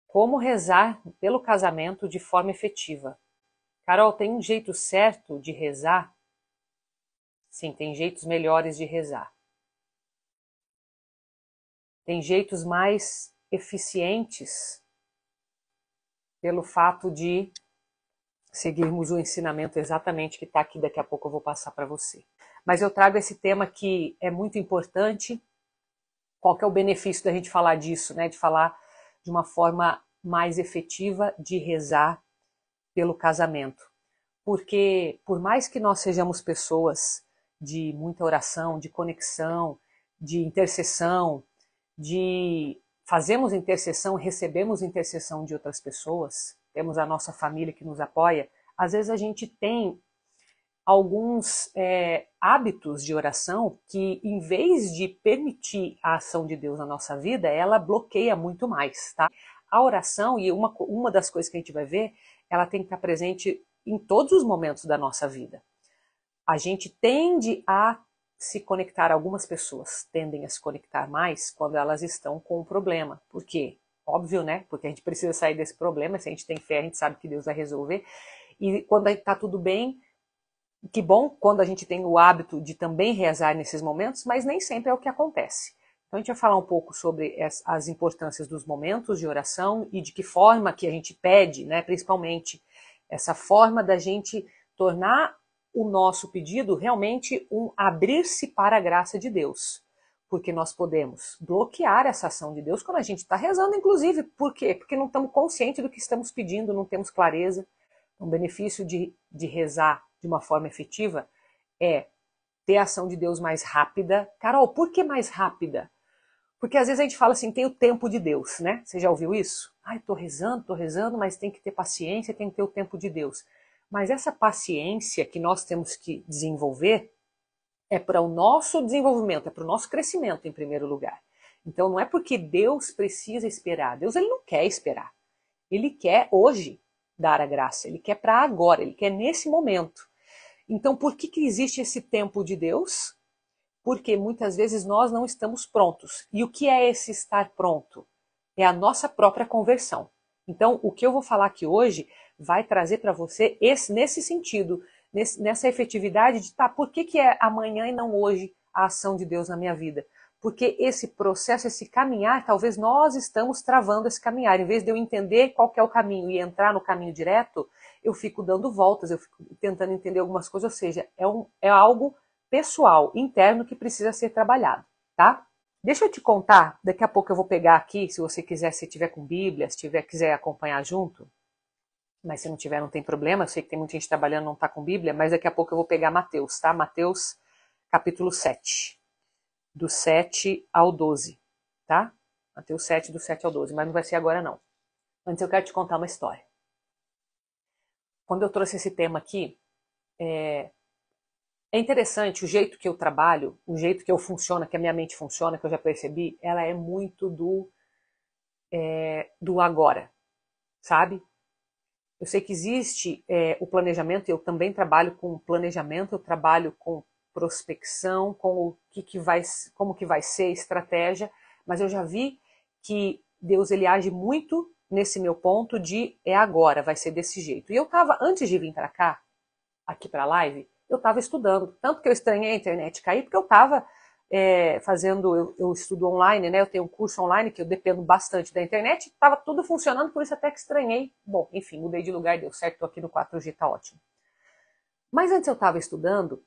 Como rezar pelo casamento de forma efetiva. Carol, tem um jeito certo de rezar? Sim, tem jeitos melhores de rezar. Tem jeitos mais eficientes pelo fato de seguirmos o ensinamento exatamente que está aqui, daqui a pouco eu vou passar para você. Mas eu trago esse tema que é muito importante. Qual que é o benefício da gente falar disso, né? De falar de uma forma mais efetiva de rezar pelo casamento. Porque por mais que nós sejamos pessoas de muita oração, de conexão, de intercessão, de fazemos intercessão, recebemos intercessão de outras pessoas, temos a nossa família que nos apoia, às vezes a gente tem alguns hábitos de oração que, em vez de permitir a ação de Deus na nossa vida, ela bloqueia muito mais, tá? A oração, e uma das coisas que a gente vai ver, ela tem que estar presente em todos os momentos da nossa vida. A gente tende a se conectar, algumas pessoas tendem a se conectar mais quando elas estão com um problema. Por quê? Óbvio, né? Porque a gente precisa sair desse problema, se a gente tem fé, a gente sabe que Deus vai resolver. E quando está tudo bem, que bom quando a gente tem o hábito de também rezar nesses momentos, mas nem sempre é o que acontece. Então a gente vai falar um pouco sobre as importâncias dos momentos de oração e de que forma que a gente pede, né, principalmente essa forma da gente tornar o nosso pedido realmente um abrir-se para a graça de Deus. Porque nós podemos bloquear essa ação de Deus quando a gente está rezando, inclusive. Por quê? Porque não estamos conscientes do que estamos pedindo, não temos clareza. O benefício de rezar de uma forma efetiva é ter a ação de Deus mais rápida. Carol, por que mais rápida? Porque às vezes a gente fala assim, tem o tempo de Deus, né? Você já ouviu isso? Ai, tô rezando, mas tem que ter paciência, tem que ter o tempo de Deus. Mas essa paciência que nós temos que desenvolver é para o nosso desenvolvimento, é para o nosso crescimento em primeiro lugar. Então não é porque Deus precisa esperar. Deus ele não quer esperar. Ele quer hoje dar a graça, ele quer para agora, ele quer nesse momento. Então, por que existe esse tempo de Deus? Porque muitas vezes nós não estamos prontos. E o que é esse estar pronto? É a nossa própria conversão. Então, o que eu vou falar aqui hoje vai trazer para você nesse sentido, nessa efetividade de, tá, por que é amanhã e não hoje a ação de Deus na minha vida? Porque esse processo, esse caminhar, talvez nós estamos travando esse caminhar. Em vez de eu entender qual que é o caminho e entrar no caminho direto, eu fico dando voltas, eu fico tentando entender algumas coisas, ou seja, é algo pessoal, interno, que precisa ser trabalhado, tá? Deixa eu te contar, daqui a pouco eu vou pegar aqui, se você quiser, se tiver com Bíblia, se quiser acompanhar junto, mas se não tiver não tem problema, eu sei que tem muita gente trabalhando não está com Bíblia, mas daqui a pouco eu vou pegar Mateus, tá? Mateus capítulo 7, do 7 ao 12, tá? Mateus 7, do 7 ao 12, mas não vai ser agora não. Antes eu quero te contar uma história. Quando eu trouxe esse tema aqui, é interessante o jeito que eu trabalho, o jeito que eu funciono, que a minha mente funciona, que eu já percebi, ela é muito do agora, sabe? Eu sei que existe o planejamento, eu também trabalho com planejamento, eu trabalho com prospecção, com como que vai ser estratégia, mas eu já vi que Deus ele age muito nesse meu ponto de é agora, vai ser desse jeito. E eu estava, antes de vir para cá, aqui para a live, eu estava estudando. Tanto que eu estranhei a internet cair, porque eu estava fazendo, eu estudo online, né? Eu tenho um curso online que eu dependo bastante da internet, estava tudo funcionando, por isso até que estranhei. Bom, enfim, mudei de lugar, deu certo, estou aqui no 4G, tá ótimo. Mas antes eu estava estudando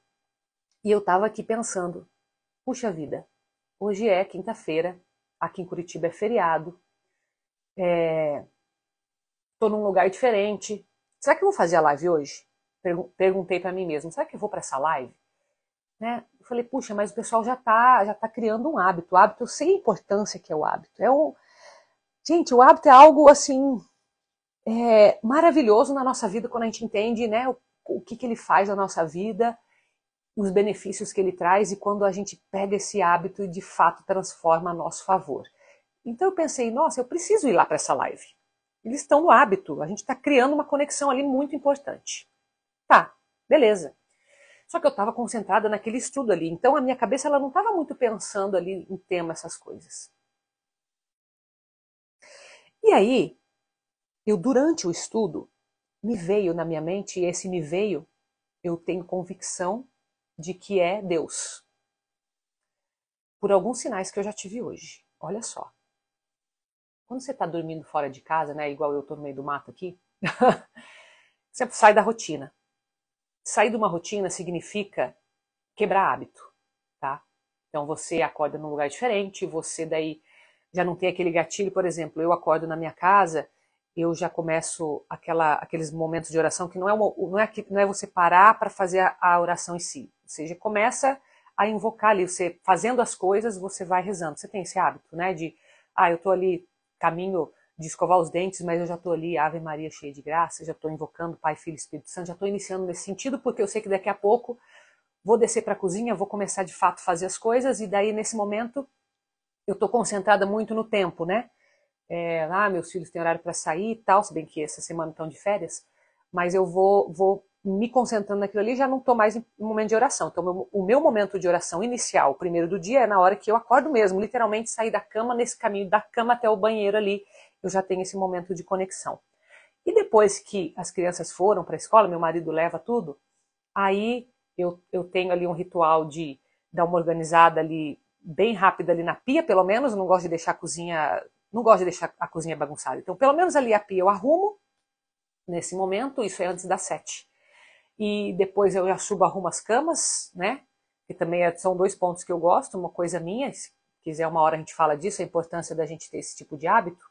e eu estava aqui pensando, puxa vida, hoje é quinta-feira, aqui em Curitiba é feriado, estou num lugar diferente. Será que eu vou fazer a live hoje? Perguntei para mim mesmo, será que eu vou para essa live? Né? Eu falei, puxa, mas o pessoal já tá criando um hábito. O hábito, eu sei a importância que é o hábito. Gente, o hábito é algo assim maravilhoso na nossa vida quando a gente entende, né, o que ele faz na nossa vida, os benefícios que ele traz e quando a gente pega esse hábito e de fato transforma a nosso favor. Então eu pensei, nossa, eu preciso ir lá para essa live. Eles estão no hábito, a gente está criando uma conexão ali muito importante. Tá, beleza. Só que eu estava concentrada naquele estudo ali. Então a minha cabeça ela não estava muito pensando ali em tema, essas coisas. E aí, durante o estudo, me veio na minha mente, e esse me veio, eu tenho convicção de que é Deus. Por alguns sinais que eu já tive hoje. Olha só. Quando você está dormindo fora de casa, né, igual eu estou no meio do mato aqui, você sai da rotina. Sair de uma rotina significa quebrar hábito, tá? Então você acorda num lugar diferente, você daí já não tem aquele gatilho, por exemplo, eu acordo na minha casa, eu já começo aqueles momentos de oração que não é você parar para fazer a oração em si. Ou seja, começa a invocar ali, você fazendo as coisas, você vai rezando. Você tem esse hábito, né? Eu tô ali, caminho de escovar os dentes, mas eu já tô ali, Ave Maria cheia de graça, já tô invocando Pai, Filho e Espírito Santo, já tô iniciando nesse sentido, porque eu sei que daqui a pouco vou descer para a cozinha, vou começar de fato a fazer as coisas, e daí nesse momento eu tô concentrada muito no tempo, né? Meus filhos têm horário para sair e tal, se bem que essa semana estão de férias, mas eu vou me concentrando naquilo ali, já não estou mais em momento de oração. Então, o meu momento de oração inicial, o primeiro do dia, é na hora que eu acordo mesmo, literalmente sair da cama, nesse caminho da cama até o banheiro ali, eu já tenho esse momento de conexão. E depois que as crianças foram para a escola, meu marido leva tudo, aí eu tenho ali um ritual de dar uma organizada ali, bem rápida ali na pia, pelo menos, não gosto de deixar a cozinha bagunçada. Então, pelo menos ali a pia eu arrumo, nesse momento, isso é antes das 7. E depois eu já subo, arrumo as camas, né? Que também são 2 pontos que eu gosto, uma coisa minha, se quiser uma hora a gente fala disso, a importância da gente ter esse tipo de hábito.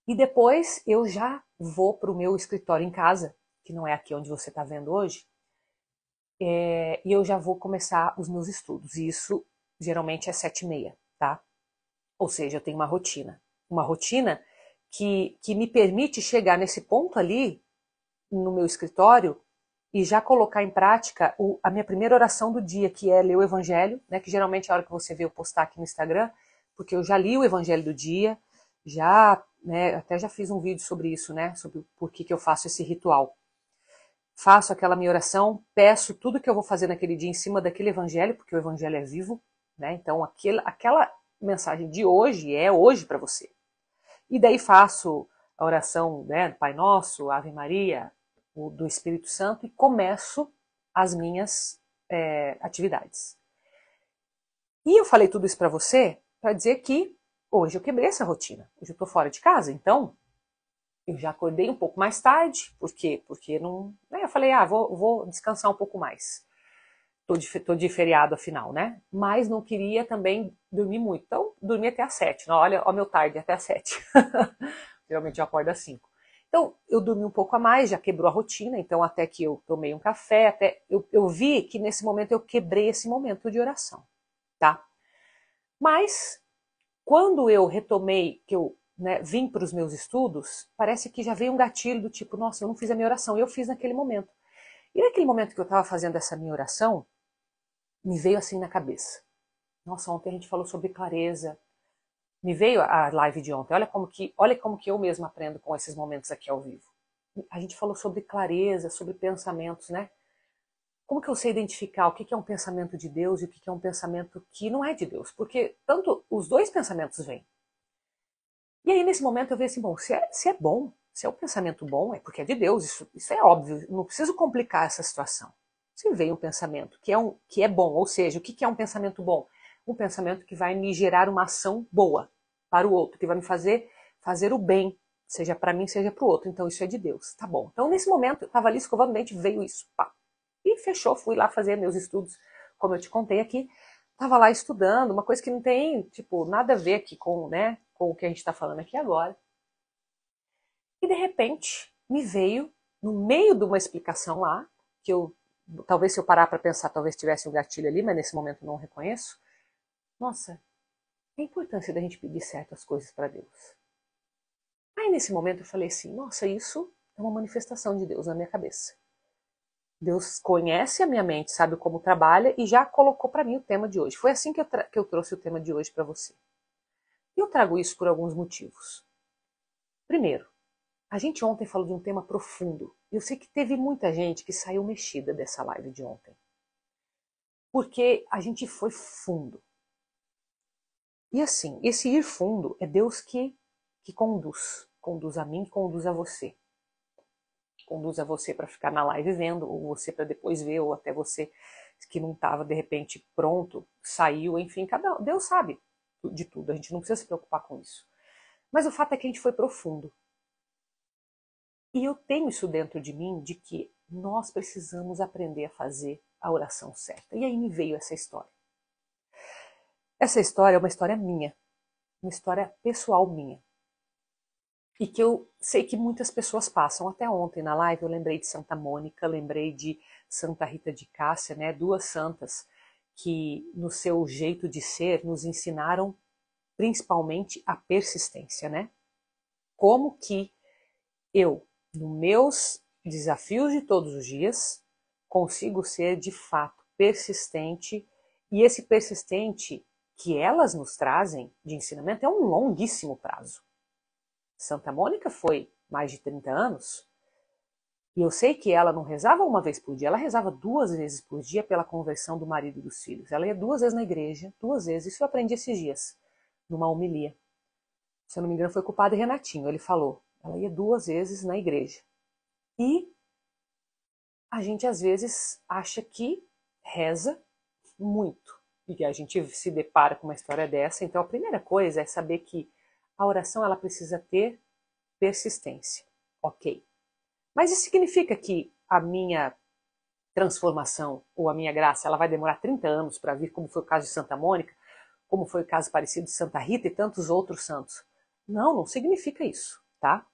E depois eu já vou para o meu escritório em casa, que não é aqui onde você está vendo hoje, e eu já vou começar os meus estudos. E isso geralmente é 7h30, tá? Ou seja, eu tenho uma rotina. Uma rotina que me permite chegar nesse ponto ali, no meu escritório, e já colocar em prática a minha primeira oração do dia, que é ler o Evangelho, né? Que geralmente é a hora que você vê eu postar aqui no Instagram, porque eu já li o Evangelho do dia, até já fiz um vídeo sobre isso, né? Sobre por que eu faço esse ritual. Faço aquela minha oração, peço tudo que eu vou fazer naquele dia em cima daquele evangelho, porque o evangelho é vivo, né? Então aquela mensagem de hoje é hoje para você. E daí faço a oração, né, do Pai Nosso, Ave Maria, do Espírito Santo, e começo as minhas atividades. E eu falei tudo isso para você para dizer que hoje eu quebrei essa rotina. Hoje eu estou fora de casa, então eu já acordei um pouco mais tarde. Por quê? Porque não. Eu falei, vou descansar um pouco mais. Tô de feriado afinal, né? Mas não queria também dormir muito. Então, dormi até às 7. Não, olha, meu tarde, até às 7. Geralmente eu acordo às 5. Então, eu dormi um pouco a mais, já quebrou a rotina. Então, até que eu tomei um café, eu vi que nesse momento eu quebrei esse momento de oração, tá? Mas, quando eu retomei, que eu vim para os meus estudos, parece que já veio um gatilho do tipo, nossa, eu não fiz a minha oração. E eu fiz naquele momento. E naquele momento que eu estava fazendo essa minha oração, me veio assim na cabeça. Nossa, ontem a gente falou sobre clareza. Me veio a live de ontem. Olha como que eu mesma aprendo com esses momentos aqui ao vivo. A gente falou sobre clareza, sobre pensamentos, né? Como que eu sei identificar o que é um pensamento de Deus e o que é um pensamento que não é de Deus? Porque tanto os dois pensamentos vêm. E aí, nesse momento, eu vi assim, bom, se é bom, se é um pensamento bom, é porque é de Deus, isso é óbvio, não preciso complicar essa situação. Se veio um pensamento que é bom, ou seja, o que é um pensamento bom? Um pensamento que vai me gerar uma ação boa para o outro, que vai me fazer o bem, seja para mim, seja para o outro. Então, isso é de Deus, tá bom. Então, nesse momento, eu estava ali escovando o dente, veio isso, pá. E fechou, fui lá fazer meus estudos, como eu te contei aqui. Tava lá estudando, uma coisa que não tem, tipo, nada a ver aqui com o que a gente está falando aqui agora. E de repente me veio, no meio de uma explicação lá, que talvez se eu parar para pensar, talvez tivesse um gatilho ali, mas nesse momento não reconheço. Nossa, a importância da gente pedir certas coisas para Deus. Aí nesse momento eu falei assim, nossa, isso é uma manifestação de Deus na minha cabeça. Deus conhece a minha mente, sabe como trabalha e já colocou para mim o tema de hoje. Foi assim que eu trouxe o tema de hoje para você. E eu trago isso por alguns motivos. Primeiro, a gente ontem falou de um tema profundo. Eu sei que teve muita gente que saiu mexida dessa live de ontem. Porque a gente foi fundo. E assim, esse ir fundo é Deus que conduz. Conduza a mim, conduza a você. Conduza você para ficar na live vendo, ou você para depois ver, ou até você que não estava de repente pronto, saiu, enfim, Deus sabe de tudo, a gente não precisa se preocupar com isso. Mas o fato é que a gente foi profundo. E eu tenho isso dentro de mim, de que nós precisamos aprender a fazer a oração certa. E aí me veio essa história. Essa história é uma história minha, uma história pessoal minha. E que eu sei que muitas pessoas passam. Até ontem na live eu lembrei de Santa Mônica, lembrei de Santa Rita de Cássia, né? Duas santas que no seu jeito de ser nos ensinaram principalmente a persistência, né? Como que eu, nos meus desafios de todos os dias, consigo ser de fato persistente, e esse persistente que elas nos trazem de ensinamento é um longuíssimo prazo. Santa Mônica foi mais de 30 anos, e eu sei que ela não rezava uma vez por dia, ela rezava 2 vezes por dia pela conversão do marido e dos filhos. Ela ia 2 vezes na igreja, 2 vezes, isso eu aprendi esses dias, numa homilia. Se eu não me engano foi com o padre Renatinho, ele falou, ela ia 2 vezes na igreja. E a gente às vezes acha que reza muito, e que a gente se depara com uma história dessa. Então a primeira coisa é saber que a oração ela precisa ter persistência, ok. Mas isso significa que a minha transformação ou a minha graça ela vai demorar 30 anos para vir, como foi o caso de Santa Mônica, como foi o caso parecido de Santa Rita e tantos outros santos? Não, não significa isso, tá?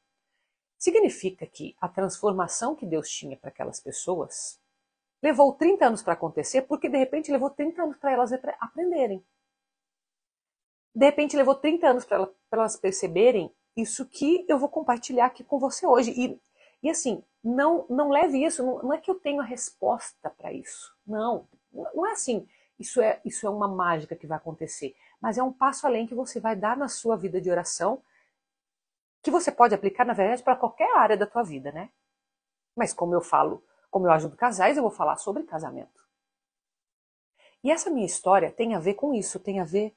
Significa que a transformação que Deus tinha para aquelas pessoas levou 30 anos para acontecer, porque de repente levou 30 anos para elas aprenderem. De repente levou 30 anos para elas perceberem isso que eu vou compartilhar aqui com você hoje. E assim, não leve isso, não é que eu tenho a resposta para isso. Não é assim, isso é uma mágica que vai acontecer. Mas é um passo além que você vai dar na sua vida de oração, que você pode aplicar, na verdade, para qualquer área da tua vida, né? Mas como eu ajudo casais, eu vou falar sobre casamento. E essa minha história tem a ver com isso, tem a ver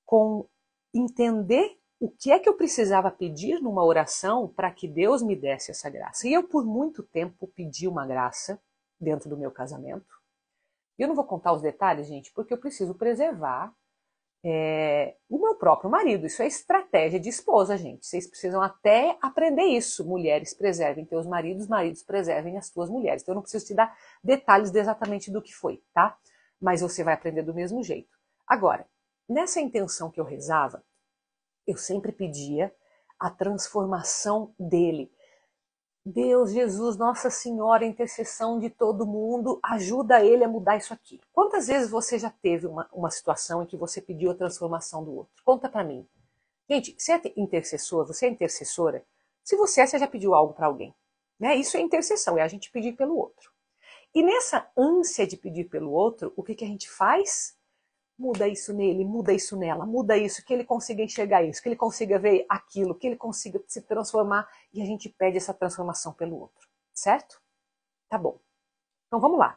com entender o que é que eu precisava pedir numa oração para que Deus me desse essa graça. E eu, por muito tempo, pedi uma graça dentro do meu casamento. E eu não vou contar os detalhes, gente, porque eu preciso preservar o meu próprio marido. Isso é estratégia de esposa, gente. Vocês precisam até aprender isso. Mulheres preservem teus maridos, maridos preservem as tuas mulheres. Então eu não preciso te dar detalhes de exatamente do que foi, tá? Mas você vai aprender do mesmo jeito. Agora, nessa intenção que eu rezava, eu sempre pedia a transformação dele. Deus, Jesus, Nossa Senhora, intercessão de todo mundo, ajuda ele a mudar isso aqui. Quantas vezes você já teve uma situação em que você pediu a transformação do outro? Conta pra mim. Gente, você é intercessor, você é intercessora? Se você já pediu algo para alguém. Né? Isso é intercessão, é a gente pedir pelo outro. E nessa ânsia de pedir pelo outro, o que a gente faz? Muda isso nele, muda isso nela, muda isso, que ele consiga enxergar isso, que ele consiga ver aquilo, que ele consiga se transformar, e a gente pede essa transformação pelo outro, certo? Tá bom. Então vamos lá.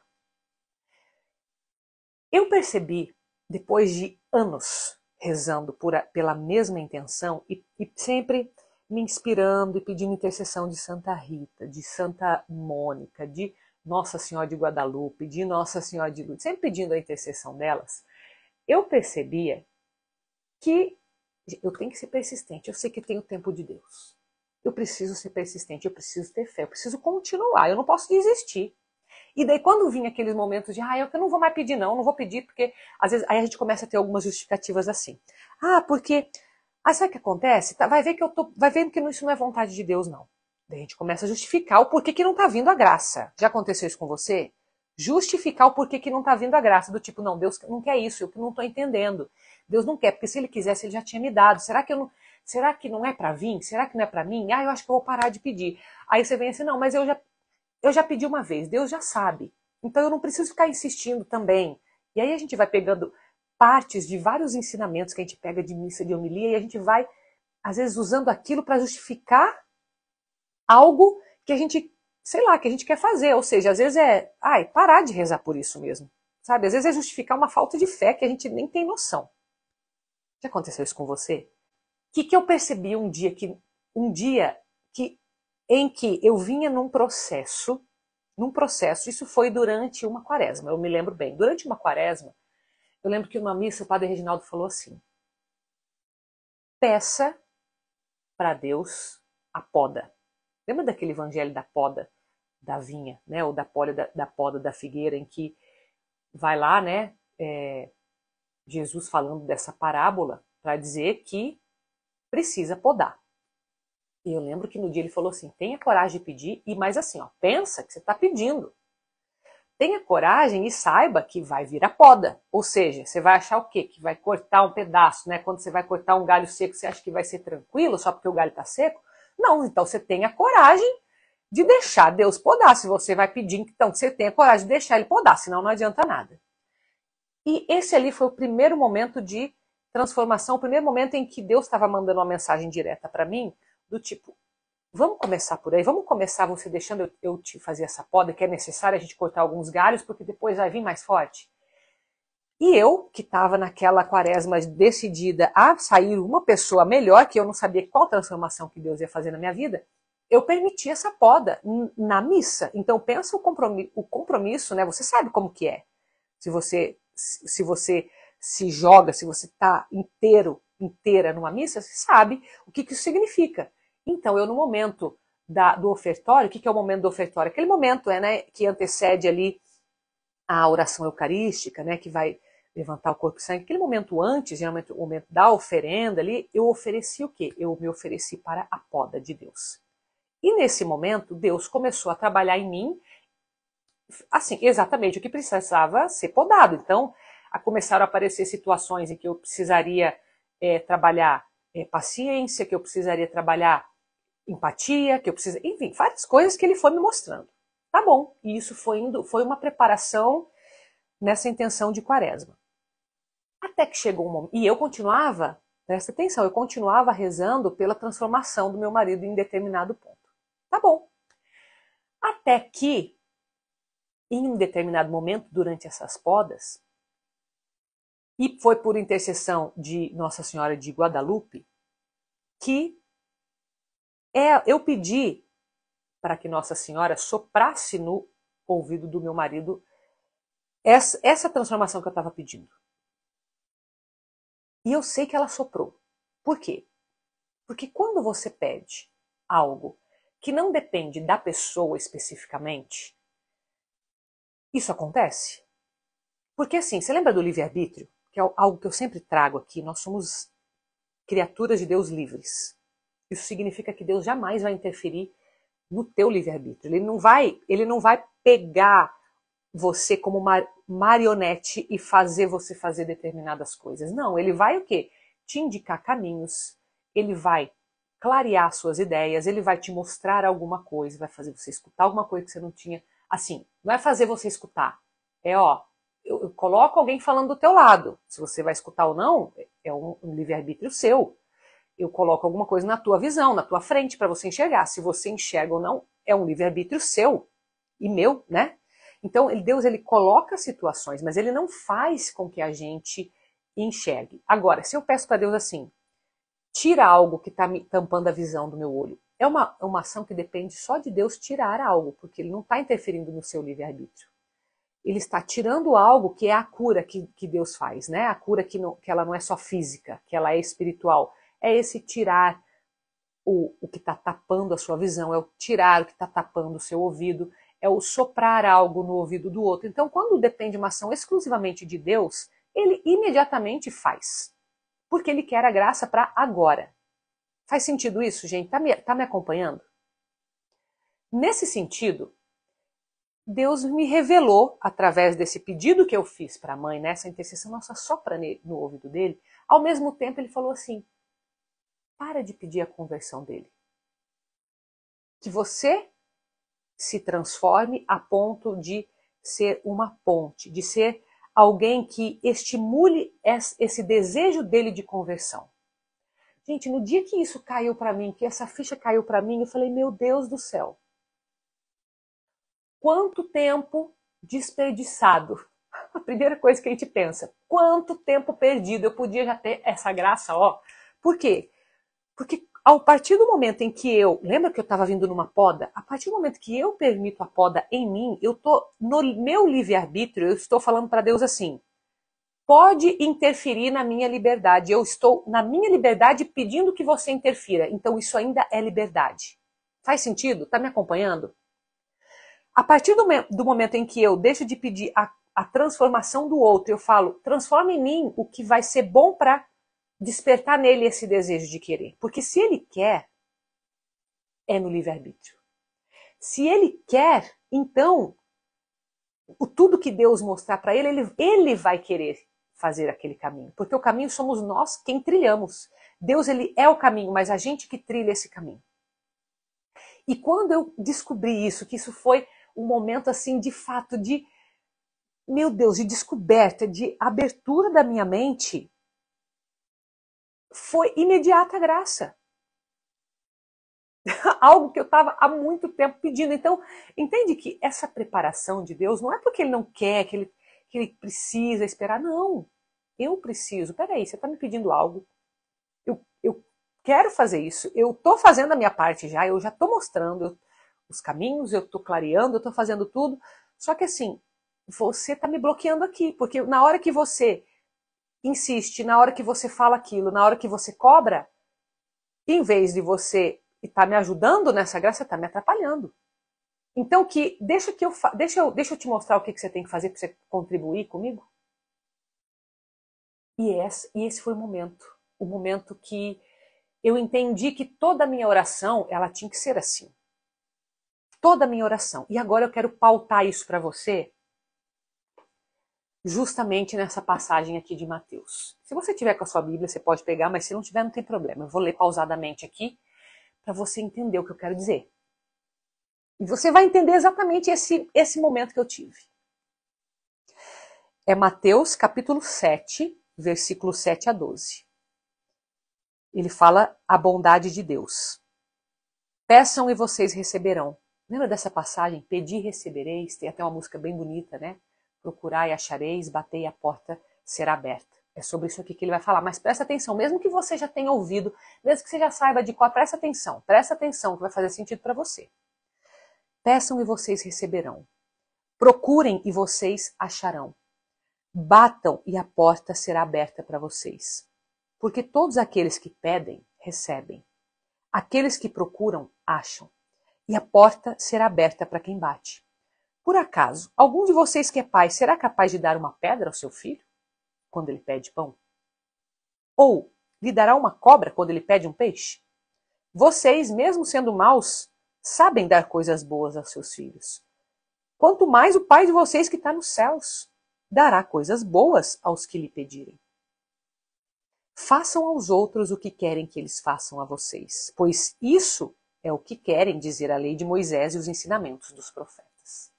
Eu percebi, depois de anos rezando pela mesma intenção e sempre me inspirando e pedindo intercessão de Santa Rita, de Santa Mônica, de Nossa Senhora de Guadalupe, de Nossa Senhora de Lourdes, sempre pedindo a intercessão delas, eu percebia que eu tenho que ser persistente. Eu sei que tem o tempo de Deus. Eu preciso ser persistente, eu preciso ter fé, eu preciso continuar, eu não posso desistir. E daí quando vinha aqueles momentos de, eu não vou mais pedir não vou pedir, porque às vezes aí a gente começa a ter algumas justificativas assim. Porque, sabe o que acontece? Vai ver que vai vendo que isso não é vontade de Deus não. Daí a gente começa a justificar o porquê que não está vindo a graça. Já aconteceu isso com você? Justificar o porquê que não está vindo a graça, do tipo, não, Deus não quer isso, eu não estou entendendo. Deus não quer, porque se ele quisesse, ele já tinha me dado. Será que não é para vir? Será que não é para mim? Eu acho que eu vou parar de pedir. Aí você vem assim, não, mas eu já pedi uma vez, Deus já sabe. Então eu não preciso ficar insistindo também. E aí a gente vai pegando partes de vários ensinamentos que a gente pega de missa, de homilia, e a gente vai, às vezes, usando aquilo para justificar algo que a gente, sei lá, que a gente quer fazer. Ou seja, às vezes parar de rezar por isso mesmo. Sabe? Às vezes é justificar uma falta de fé que a gente nem tem noção. Já aconteceu isso com você? O que eu percebi um dia que um dia em que eu vinha num processo, isso foi durante uma quaresma, eu me lembro bem. Durante uma quaresma, eu lembro que numa missa o padre Reginaldo falou assim: peça para Deus a poda. Lembra daquele evangelho da poda da vinha, né? Ou da poda da figueira, em que vai lá, né? Jesus falando dessa parábola para dizer que precisa podar. E eu lembro que no dia ele falou assim: tenha coragem de pedir, e mais assim, ó, pensa que você está pedindo. Tenha coragem e saiba que vai vir a poda. Ou seja, você vai achar o quê? Que vai cortar um pedaço, né? Quando você vai cortar um galho seco, você acha que vai ser tranquilo só porque o galho está seco? Não, então você tenha coragem de deixar Deus podar. Se você vai pedir, então você tenha coragem de deixar ele podar, senão não adianta nada. E esse ali foi o primeiro momento de transformação, o primeiro momento em que Deus estava mandando uma mensagem direta para mim, do tipo: vamos começar por aí, vamos começar você deixando eu te fazer essa poda, que é necessário a gente cortar alguns galhos, porque depois vai vir mais forte. E eu, que estava naquela quaresma decidida a sair uma pessoa melhor, que eu não sabia qual transformação que Deus ia fazer na minha vida, eu permiti essa poda na missa. Então pensa o compromisso, né? Você sabe como que é. Se você se joga, se você está inteira numa missa, você sabe o que isso significa. Então, eu no momento do ofertório, o que é o momento do ofertório? Aquele momento né, que antecede ali a oração eucarística, né, que vai levantar o corpo e sangue. Aquele momento antes, geralmente o momento da oferenda ali, eu ofereci o quê? Eu me ofereci para a poda de Deus. E nesse momento, Deus começou a trabalhar em mim, assim, exatamente o que precisava ser podado. Então, começaram a aparecer situações em que eu precisaria trabalhar paciência, que eu precisaria trabalhar empatia, que eu precisaria, enfim, várias coisas que ele foi me mostrando. Tá bom, e isso foi uma preparação nessa intenção de quaresma. Até que chegou um momento, e eu continuava, presta atenção, eu continuava rezando pela transformação do meu marido em determinado ponto. Tá bom. Até que, em um determinado momento, durante essas podas, e foi por intercessão de Nossa Senhora de Guadalupe, que eu pedi para que Nossa Senhora soprasse no ouvido do meu marido essa transformação que eu estava pedindo. E eu sei que ela soprou. Por quê? Porque quando você pede algo que não depende da pessoa especificamente, isso acontece. Porque assim, você lembra do livre-arbítrio? Que é algo que eu sempre trago aqui. Nós somos criaturas de Deus livres. Isso significa que Deus jamais vai interferir no teu livre-arbítrio. Ele não vai pegar você como uma marionete e fazer você fazer determinadas coisas. Não, ele vai o quê? Te indicar caminhos, ele vai clarear suas ideias, ele vai te mostrar alguma coisa, vai fazer você escutar alguma coisa que você não tinha. Assim, não é fazer você escutar. Eu coloco alguém falando do teu lado. Se você vai escutar ou não, é um livre-arbítrio seu. Eu coloco alguma coisa na tua visão, na tua frente, para você enxergar. Se você enxerga ou não, é um livre-arbítrio seu e meu, né? Então, Deus ele coloca situações, mas ele não faz com que a gente enxergue. Agora, se eu peço para Deus assim, tira algo que está me tampando a visão do meu olho, é uma ação que depende só de Deus tirar algo, porque ele não está interferindo no seu livre-arbítrio. Ele está tirando algo que é a cura que Deus faz, né? A cura que ela não é só física, que ela é espiritual. É esse tirar o que está tapando a sua visão, é o tirar o que está tapando o seu ouvido, é o soprar algo no ouvido do outro. Então, quando depende de uma ação exclusivamente de Deus, ele imediatamente faz. Porque ele quer a graça para agora. Faz sentido isso, gente? Tá me acompanhando? Nesse sentido, Deus me revelou, através desse pedido que eu fiz para a mãe, nessa intercessão, nossa, sopra no ouvido dele. Ao mesmo tempo, ele falou assim, para de pedir a conversão dele. Que você se transforme a ponto de ser uma ponte, de ser alguém que estimule esse desejo dele de conversão. Gente, no dia que isso caiu para mim, que essa ficha caiu para mim, eu falei, meu Deus do céu. Quanto tempo desperdiçado. A primeira coisa que a gente pensa, quanto tempo perdido. Eu podia já ter essa graça, ó. Por quê? Porque a partir do momento em que lembra que eu estava vindo numa poda? A partir do momento que eu permito a poda em mim, eu estou no meu livre-arbítrio, eu estou falando para Deus assim, pode interferir na minha liberdade, eu estou na minha liberdade pedindo que você interfira, então isso ainda é liberdade. Faz sentido? Tá me acompanhando? A partir do momento em que eu deixo de pedir a transformação do outro, eu falo, transforma em mim o que vai ser bom para despertar nele esse desejo de querer. Porque se ele quer, é no livre-arbítrio. Se ele quer, então, tudo que Deus mostrar para ele vai querer fazer aquele caminho. Porque o caminho somos nós quem trilhamos. Deus, ele é o caminho, mas a gente que trilha esse caminho. E quando eu descobri isso, que isso foi um momento assim, de fato, de, meu Deus, de descoberta, de abertura da minha mente, foi imediata a graça. Algo que eu estava há muito tempo pedindo. Então, entende que essa preparação de Deus não é porque ele não quer, que ele precisa esperar. Não, eu preciso. Peraí, você está me pedindo algo. Eu quero fazer isso. Eu estou fazendo a minha parte já. Eu já estou mostrando os caminhos, eu estou clareando, eu estou fazendo tudo. Só que assim, você está me bloqueando aqui. Porque na hora que você insiste, na hora que você fala aquilo, na hora que você cobra, em vez de você estar me ajudando nessa graça, você está me atrapalhando. Então, deixa eu te mostrar o que você tem que fazer para você contribuir comigo. E esse foi o momento que eu entendi que toda a minha oração, ela tinha que ser assim. Toda a minha oração. E agora eu quero pautar isso para você, justamente nessa passagem aqui de Mateus. Se você tiver com a sua Bíblia, você pode pegar, mas se não tiver, não tem problema. Eu vou ler pausadamente aqui, para você entender o que eu quero dizer. E você vai entender exatamente esse momento que eu tive. É Mateus capítulo 7, versículo 7 a 12. Ele fala a bondade de Deus. Peçam e vocês receberão. Lembra dessa passagem? Pedi e recebereis. Tem até uma música bem bonita, né? Procurai e achareis, batei e a porta será aberta. É sobre isso aqui que ele vai falar. Mas presta atenção, mesmo que você já tenha ouvido, mesmo que você já saiba de qual, presta atenção que vai fazer sentido para você. Peçam e vocês receberão. Procurem e vocês acharão. Batam e a porta será aberta para vocês. Porque todos aqueles que pedem, recebem. Aqueles que procuram, acham. E a porta será aberta para quem bate. Por acaso, algum de vocês que é pai será capaz de dar uma pedra ao seu filho quando ele pede pão? Ou lhe dará uma cobra quando ele pede um peixe? Vocês, mesmo sendo maus, sabem dar coisas boas aos seus filhos. Quanto mais o Pai de vocês que está nos céus dará coisas boas aos que lhe pedirem. Façam aos outros o que querem que eles façam a vocês, pois isso é o que querem dizer a lei de Moisés e os ensinamentos dos profetas.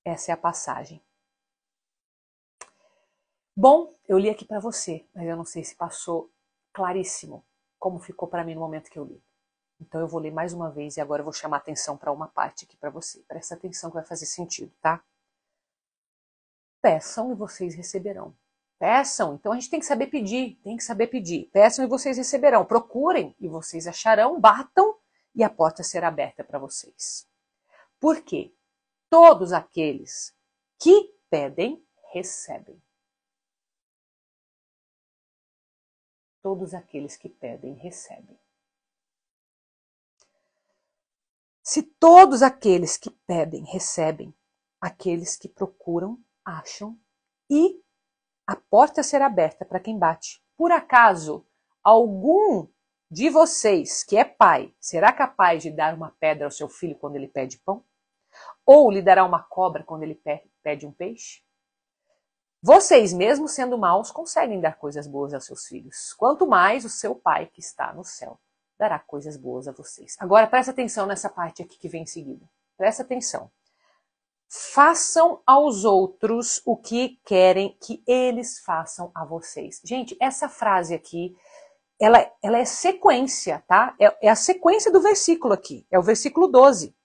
Essa é a passagem. Bom, eu li aqui para você, mas eu não sei se passou claríssimo como ficou para mim no momento que eu li. Então eu vou ler mais uma vez e agora eu vou chamar atenção para uma parte aqui para você. Presta atenção que vai fazer sentido, tá? Peçam e vocês receberão. Peçam, então a gente tem que saber pedir, Peçam e vocês receberão. Procurem e vocês acharão. Batam e a porta será aberta para vocês. Por quê? Todos aqueles que pedem, recebem. Todos aqueles que pedem, recebem. Se todos aqueles que pedem, recebem, aqueles que procuram, acham, e a porta será aberta para quem bate. Por acaso, algum de vocês que é pai será capaz de dar uma pedra ao seu filho quando ele pede pão? Ou lhe dará uma cobra quando ele pede um peixe? Vocês, mesmo sendo maus, conseguem dar coisas boas aos seus filhos. Quanto mais o seu pai que está no céu dará coisas boas a vocês. Agora presta atenção nessa parte aqui que vem em seguida. Presta atenção. Façam aos outros o que querem que eles façam a vocês. Gente, essa frase aqui, ela é sequência, tá? É a sequência do versículo aqui. É o versículo 12.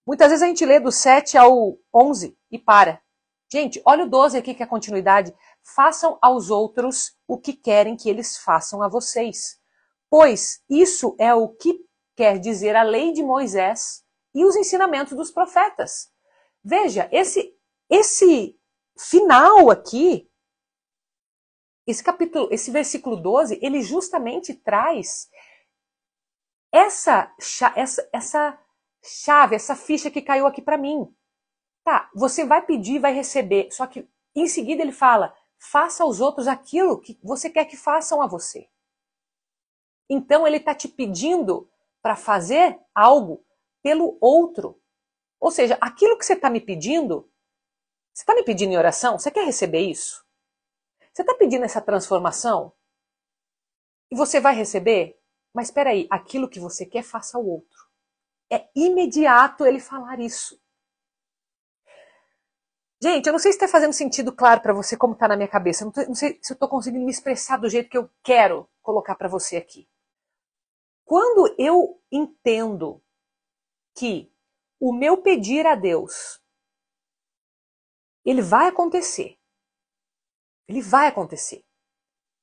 Muitas vezes a gente lê do 7 ao 11 e para. Gente, olha o 12 aqui que é a continuidade. Façam aos outros o que querem que eles façam a vocês. Pois isso é o que quer dizer a lei de Moisés e os ensinamentos dos profetas. Veja, esse final aqui, esse versículo 12, ele justamente traz essa chave, essa ficha que caiu aqui para mim. Tá, você vai pedir, vai receber, só que em seguida ele fala, faça aos outros aquilo que você quer que façam a você. Então ele está te pedindo para fazer algo pelo outro. Ou seja, aquilo que você está me pedindo, você está me pedindo em oração? Você quer receber isso? Você está pedindo essa transformação? E você vai receber? Mas espera aí, aquilo que você quer, faça ao outro. É imediato ele falar isso. Gente, eu não sei se está fazendo sentido claro para você como está na minha cabeça. Não sei se eu estou conseguindo me expressar do jeito que eu quero colocar para você aqui. Quando eu entendo que o meu pedir a Deus, ele vai acontecer. Ele vai acontecer.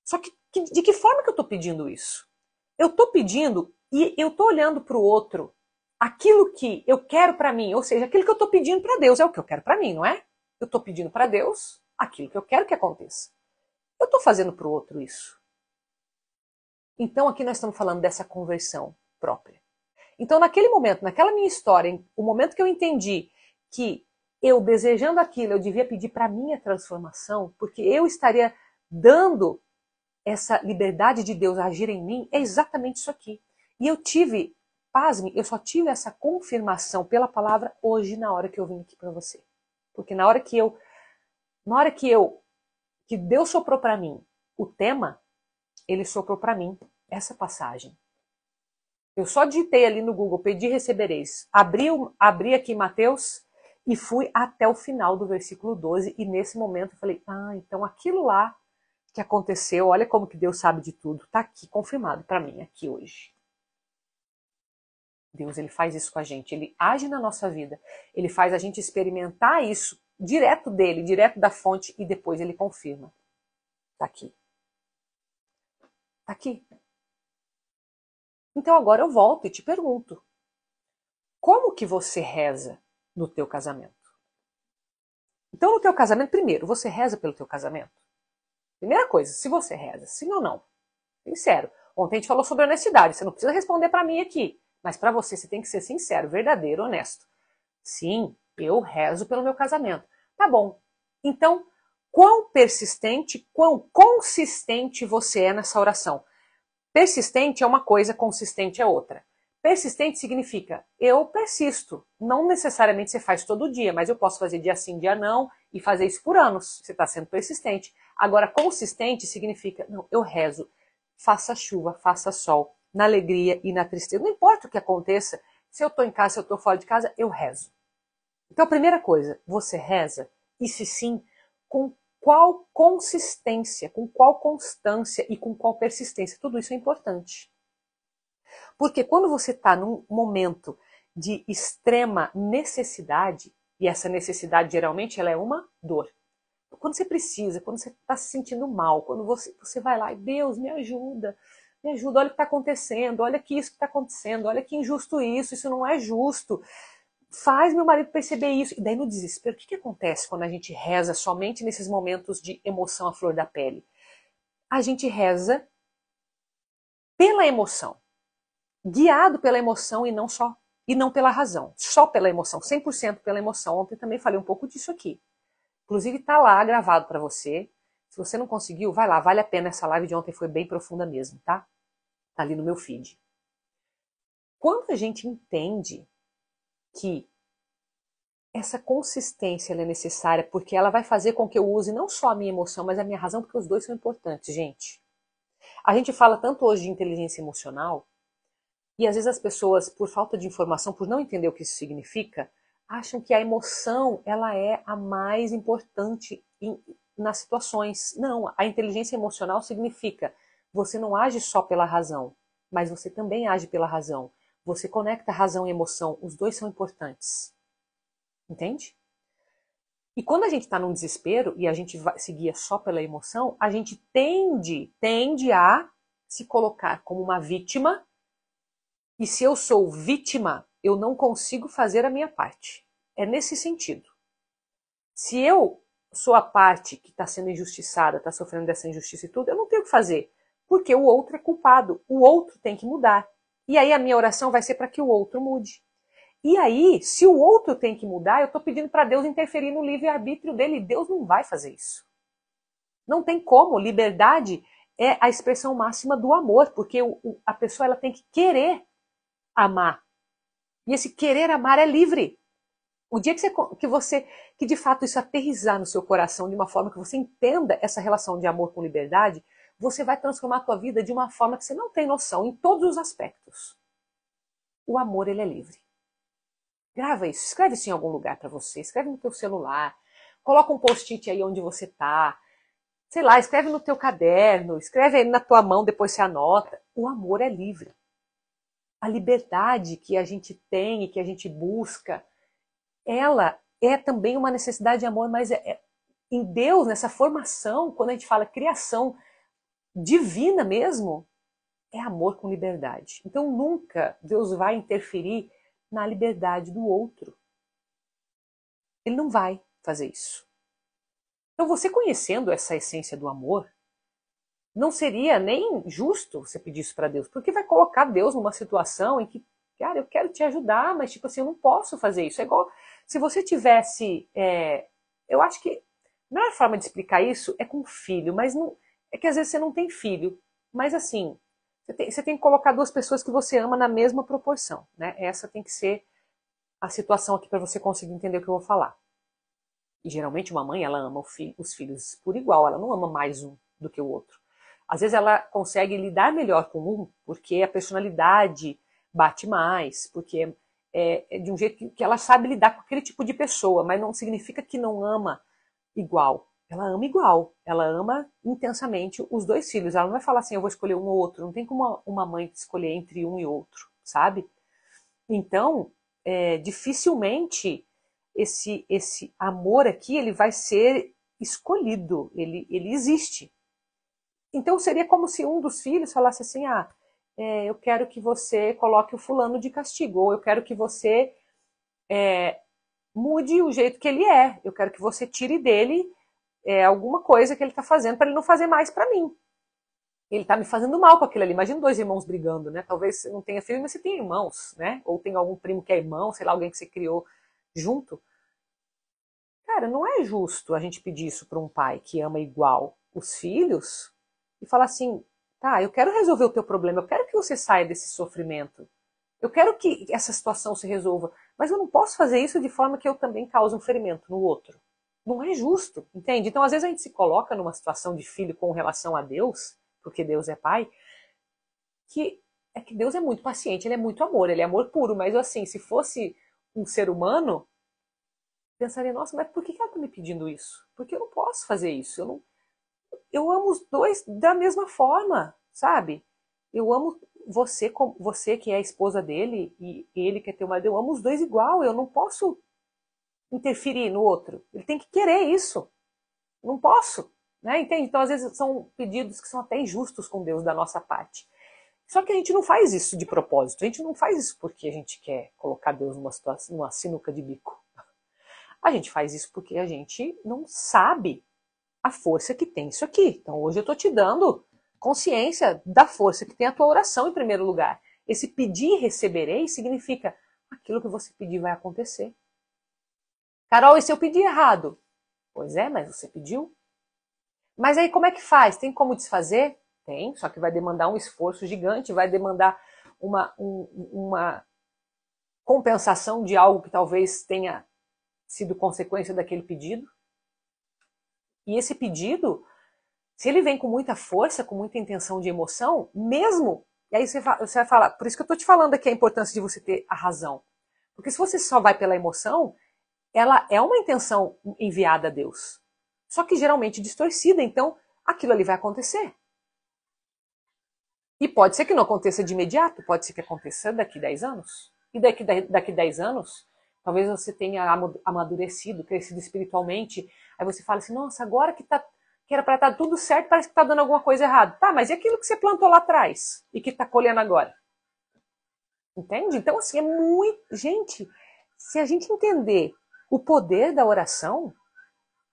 Só que de que forma que eu estou pedindo isso? Eu estou pedindo e eu estou olhando para o outro aquilo que eu quero para mim, ou seja, aquilo que eu estou pedindo para Deus é o que eu quero para mim, não é? Eu estou pedindo para Deus aquilo que eu quero que aconteça. Eu estou fazendo para o outro isso. Então aqui nós estamos falando dessa conversão própria. Então naquele momento, naquela minha história, o momento que eu entendi que eu desejando aquilo, eu devia pedir para minha transformação, porque eu estaria dando essa liberdade de Deus agir em mim, é exatamente isso aqui. E eu tive, pasme, eu só tive essa confirmação pela palavra hoje, na hora que eu vim aqui para você. Porque na hora que Deus soprou para mim o tema, ele soprou para mim essa passagem. Eu só digitei ali no Google, pedi e recebereis. Abri aqui Mateus e fui até o final do versículo 12 e nesse momento eu falei, então aquilo lá que aconteceu, olha como que Deus sabe de tudo, está aqui confirmado para mim, aqui hoje. Deus, ele faz isso com a gente, ele age na nossa vida, ele faz a gente experimentar isso direto dele, direto da fonte e depois ele confirma. Está aqui. Está aqui. Então agora eu volto e te pergunto, como que você reza no teu casamento? Então no teu casamento, primeiro, você reza pelo teu casamento? Primeira coisa, se você reza, sim ou não? Sincero. Ontem a gente falou sobre honestidade, você não precisa responder para mim aqui, mas para você tem que ser sincero, verdadeiro, honesto. Sim, eu rezo pelo meu casamento. Tá bom. Então, quão persistente, quão consistente você é nessa oração? Persistente é uma coisa, consistente é outra. Persistente significa eu persisto. Não necessariamente você faz todo dia, mas eu posso fazer dia sim, dia não e fazer isso por anos. Você está sendo persistente. Agora, consistente significa, não, eu rezo. Faça chuva, faça sol, na alegria e na tristeza. Não importa o que aconteça, se eu estou em casa, se eu estou fora de casa, eu rezo. Então, a primeira coisa, você reza, e se sim, com qual consistência, com qual constância e com qual persistência. Tudo isso é importante. Porque quando você está num momento de extrema necessidade, e essa necessidade geralmente ela é uma dor. Quando você precisa, quando você está se sentindo mal, quando você vai lá e Deus me ajuda, olha o que está acontecendo, olha que isso que está acontecendo, olha que injusto isso não é justo. Faz meu marido perceber isso. E daí no desespero, o que acontece quando a gente reza somente nesses momentos de emoção à flor da pele? A gente reza pela emoção, guiado pela emoção e não pela razão, só pela emoção, 100% pela emoção. Ontem também falei um pouco disso aqui. Inclusive está lá gravado para você. Se você não conseguiu, vai lá, vale a pena. Essa live de ontem foi bem profunda mesmo, tá? Tá ali no meu feed. Quando a gente entende que essa consistência é necessária, porque ela vai fazer com que eu use não só a minha emoção, mas a minha razão, porque os dois são importantes, gente. A gente fala tanto hoje de inteligência emocional, e às vezes as pessoas, por falta de informação, por não entender o que isso significa, acham que a emoção ela é a mais importante nas situações. Não, a inteligência emocional significa você não age só pela razão, mas você também age pela razão. Você conecta razão e emoção, os dois são importantes. Entende? E quando a gente está num desespero e a gente se guia só pela emoção, a gente tende a se colocar como uma vítima, e se eu sou vítima, eu não consigo fazer a minha parte. É nesse sentido. Se eu sou a parte que está sendo injustiçada, está sofrendo dessa injustiça e tudo, eu não tenho o que fazer, porque o outro é culpado, o outro tem que mudar. E aí a minha oração vai ser para que o outro mude. E aí, se o outro tem que mudar, eu estou pedindo para Deus interferir no livre-arbítrio dele, e Deus não vai fazer isso. Não tem como, liberdade é a expressão máxima do amor, porque a pessoa ela tem que querer amar. E esse querer amar é livre. O dia que de fato isso aterrizar no seu coração de uma forma que você entenda essa relação de amor com liberdade, você vai transformar a tua vida de uma forma que você não tem noção em todos os aspectos. O amor, ele é livre. Grava isso, escreve isso em algum lugar para você, escreve no teu celular, coloca um post-it aí onde você tá, sei lá, escreve no teu caderno, escreve aí na tua mão, depois você anota. O amor é livre. A liberdade que a gente tem e que a gente busca, ela é também uma necessidade de amor, mas em Deus, nessa formação, quando a gente fala criação divina mesmo, é amor com liberdade. Então nunca Deus vai interferir na liberdade do outro. Ele não vai fazer isso. Então você conhecendo essa essência do amor, não seria nem justo você pedir isso para Deus, porque vai colocar Deus numa situação em que, cara, eu quero te ajudar, mas tipo assim, eu não posso fazer isso. É igual se você tivesse, eu acho que a melhor forma de explicar isso é com filho, mas não, é que às vezes você não tem filho, mas assim, você tem que colocar duas pessoas que você ama na mesma proporção, né? Essa tem que ser a situação aqui para você conseguir entender o que eu vou falar. E geralmente uma mãe, ela ama os filhos por igual, ela não ama mais um do que o outro. Às vezes ela consegue lidar melhor com um, porque a personalidade bate mais, porque é de um jeito que ela sabe lidar com aquele tipo de pessoa, mas não significa que não ama igual. Ela ama igual, ela ama intensamente os dois filhos. Ela não vai falar assim, eu vou escolher um ou outro. Não tem como uma mãe escolher entre um e outro, sabe? Então, dificilmente esse amor aqui ele vai ser escolhido, ele existe. Então seria como se um dos filhos falasse assim, eu quero que você coloque o fulano de castigo, ou eu quero que você mude o jeito que ele é, eu quero que você tire dele alguma coisa que ele está fazendo para ele não fazer mais para mim. Ele está me fazendo mal com aquilo ali. Imagina dois irmãos brigando, né? Talvez você não tenha filho, mas você tem irmãos, né? Ou tem algum primo que é irmão, sei lá, alguém que você criou junto. Cara, não é justo a gente pedir isso para um pai que ama igual os filhos e falar assim, tá, eu quero resolver o teu problema, eu quero que você saia desse sofrimento, eu quero que essa situação se resolva, mas eu não posso fazer isso de forma que eu também cause um ferimento no outro. Não é justo, entende? Então, às vezes a gente se coloca numa situação de filho com relação a Deus, porque Deus é pai, que Deus é muito paciente, ele é amor puro, mas assim, se fosse um ser humano, pensaria, nossa, mas por que ela está me pedindo isso? Porque eu não posso fazer isso. Eu amo os dois da mesma forma, sabe? Eu amo você que é a esposa dele e ele que é teu marido. Eu amo os dois igual. Eu não posso interferir no outro. Ele tem que querer isso. Eu não posso, né? Entende? Então, às vezes são pedidos que são até injustos com Deus da nossa parte. Só que a gente não faz isso de propósito. A gente não faz isso porque a gente quer colocar Deus numa situação, numa sinuca de bico. A gente faz isso porque a gente não sabe a força que tem isso aqui. Então hoje eu estou te dando consciência da força que tem a tua oração em primeiro lugar. Esse pedir e receberei significa aquilo que você pedir vai acontecer. Carol, e se eu pedir errado? Pois é, mas você pediu. Mas aí como é que faz? Tem como desfazer? Tem, só que vai demandar um esforço gigante, vai demandar uma compensação de algo que talvez tenha sido consequência daquele pedido. E esse pedido, se ele vem com muita força, com muita intenção de emoção, mesmo, e aí você vai falar, por isso que eu estou te falando aqui a importância de você ter a razão. Porque se você só vai pela emoção, ela é uma intenção enviada a Deus. Só que geralmente distorcida, então aquilo ali vai acontecer. E pode ser que não aconteça de imediato, pode ser que aconteça daqui 10 anos. E daqui 10 anos, talvez você tenha amadurecido, crescido espiritualmente. Aí você fala assim, nossa, agora que que era para estar tudo certo, parece que está dando alguma coisa errada. Tá, mas e aquilo que você plantou lá atrás e que está colhendo agora? Entende? Então, assim, é muito... Gente, se a gente entender o poder da oração,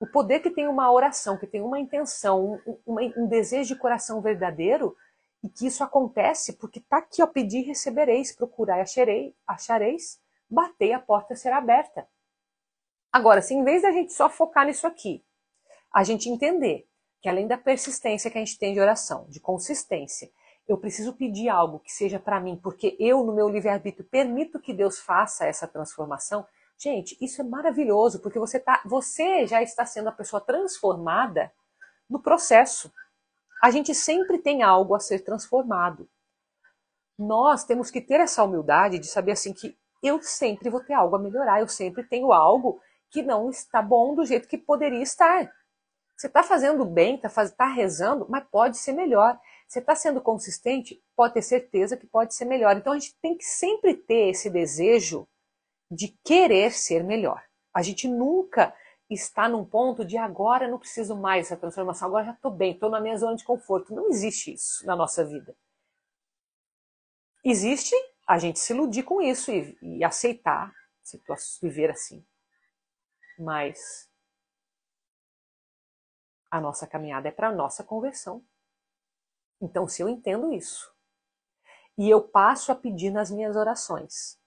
o poder que tem uma oração, que tem uma intenção, um desejo de coração verdadeiro, e que isso acontece porque está aqui, ó, pedir e recebereis, procurar e achareis, bater, a porta será aberta. Agora, se em vez da gente só focar nisso aqui, a gente entender que além da persistência que a gente tem de oração, de consistência, eu preciso pedir algo que seja para mim, porque eu, no meu livre-arbítrio, permito que Deus faça essa transformação. Gente, isso é maravilhoso, porque você já está sendo a pessoa transformada no processo. A gente sempre tem algo a ser transformado. Nós temos que ter essa humildade de saber assim que eu sempre vou ter algo a melhorar, eu sempre tenho algo que não está bom do jeito que poderia estar. Você está fazendo bem, está rezando, mas pode ser melhor. Você está sendo consistente, pode ter certeza que pode ser melhor. Então a gente tem que sempre ter esse desejo de querer ser melhor. A gente nunca está num ponto de agora não preciso mais dessa transformação, agora já estou bem, estou na minha zona de conforto. Não existe isso na nossa vida. Existe a gente se iludir com isso e aceitar viver assim. Mas a nossa caminhada é para a nossa conversão. Então, se eu entendo isso, e eu passo a pedir nas minhas orações,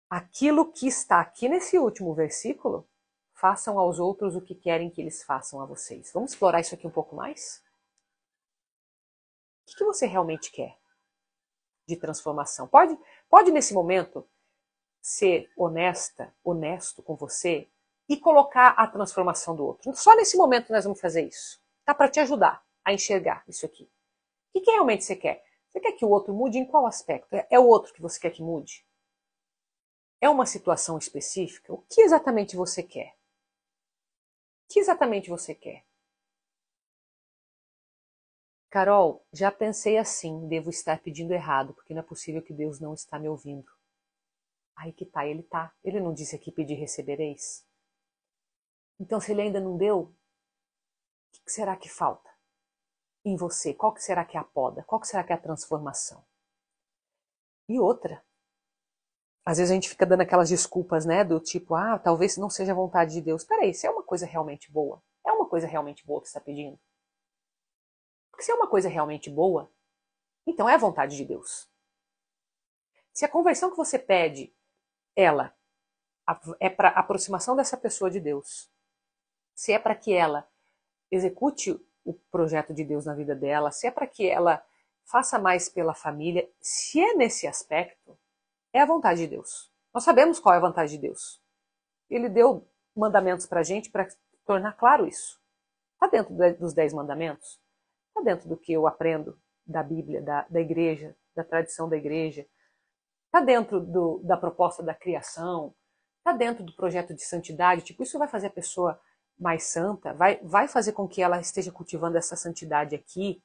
aquilo que está aqui nesse último versículo, façam aos outros o que querem que eles façam a vocês. Vamos explorar isso aqui um pouco mais? O que você realmente quer de transformação? Pode nesse momento ser honesto com você e colocar a transformação do outro. Só nesse momento nós vamos fazer isso. Tá para te ajudar a enxergar isso aqui. O que realmente você quer? Você quer que o outro mude em qual aspecto? É o outro que você quer que mude? É uma situação específica? O que exatamente você quer? O que exatamente você quer? Carol, já pensei assim, devo estar pedindo errado, porque não é possível que Deus não está me ouvindo. Aí que tá, ele tá. Ele não disse aqui pedir recebereis? Então, se ele ainda não deu, o que será que falta em você? Qual que será que é a poda? Qual que será que é a transformação? E outra, às vezes a gente fica dando aquelas desculpas, né, do tipo, talvez não seja a vontade de Deus. Peraí, se é uma coisa realmente boa, é uma coisa realmente boa que você está pedindo? Porque se é uma coisa realmente boa, então é a vontade de Deus. Se a conversão que você pede, ela é para aproximação dessa pessoa de Deus, se é para que ela execute o projeto de Deus na vida dela, se é para que ela faça mais pela família, se é nesse aspecto, é a vontade de Deus. Nós sabemos qual é a vontade de Deus. Ele deu mandamentos para a gente para tornar claro isso. Está dentro dos 10 mandamentos? Está dentro do que eu aprendo da Bíblia, da igreja, da tradição da igreja? Está dentro da proposta da criação? Está dentro do projeto de santidade? Tipo, isso vai fazer a pessoa mais santa? Vai fazer com que ela esteja cultivando essa santidade aqui?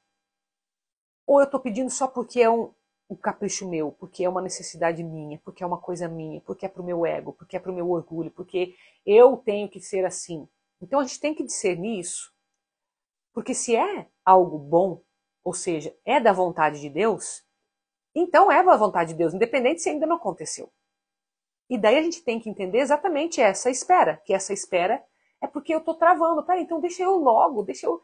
Ou eu estou pedindo só porque é um capricho meu, porque é uma necessidade minha, porque é uma coisa minha, porque é para o meu ego, porque é para o meu orgulho, porque eu tenho que ser assim? Então a gente tem que discernir isso. Porque se é algo bom, ou seja, é da vontade de Deus, então é da vontade de Deus, independente se ainda não aconteceu. E daí a gente tem que entender exatamente essa espera, que essa espera é porque eu estou travando. Peraí, então deixa eu logo, deixa eu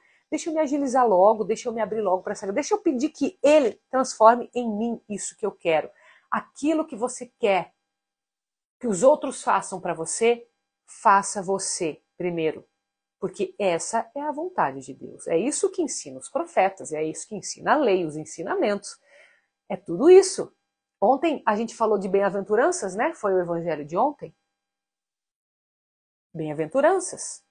me agilizar logo, deixa eu me abrir logo para essa, deixa eu pedir que ele transforme em mim isso que eu quero. Aquilo que você quer que os outros façam para você, faça você primeiro. Porque essa é a vontade de Deus. É isso que ensina os profetas, é isso que ensina a lei, os ensinamentos. É tudo isso. Ontem a gente falou de bem-aventuranças, né? Foi o evangelho de ontem. Bem-aventuranças.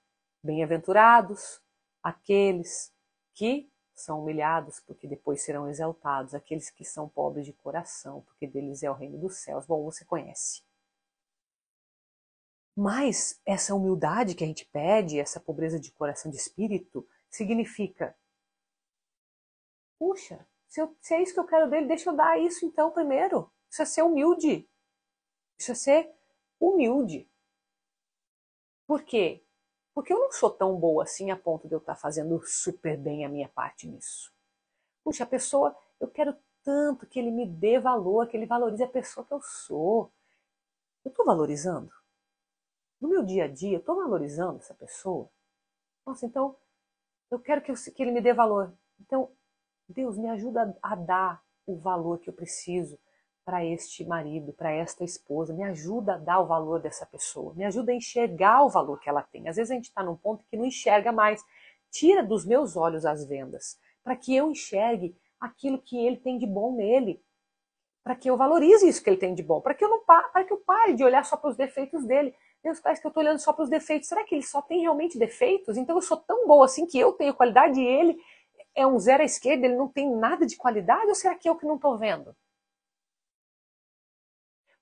Bem-aventurados aqueles que são humilhados, porque depois serão exaltados. Aqueles que são pobres de coração, porque deles é o reino dos céus. Bom, você conhece. Mas essa humildade que a gente pede, essa pobreza de coração, de espírito, significa, puxa, se é isso que eu quero dele, deixa eu dar isso então primeiro. Isso é ser humilde. Isso é ser humilde. Por quê? Porque eu não sou tão boa assim a ponto de eu estar fazendo super bem a minha parte nisso. Puxa, a pessoa, eu quero tanto que ele me dê valor, que ele valorize a pessoa que eu sou. Eu estou valorizando? No meu dia a dia, eu estou valorizando essa pessoa? Nossa, então eu quero que ele me dê valor. Então, Deus, me ajuda a dar o valor que eu preciso para este marido, para esta esposa. Me ajuda a dar o valor dessa pessoa. Me ajuda a enxergar o valor que ela tem. Às vezes a gente está num ponto que não enxerga mais. Tira dos meus olhos as vendas, para que eu enxergue aquilo que ele tem de bom nele. Para que eu valorize isso que ele tem de bom. Para que eu pare de olhar só para os defeitos dele. Deus, parece que eu estou olhando só para os defeitos. Será que ele só tem realmente defeitos? Então eu sou tão boa assim que eu tenho qualidade e ele é um zero à esquerda, ele não tem nada de qualidade? Ou será que eu que não estou vendo?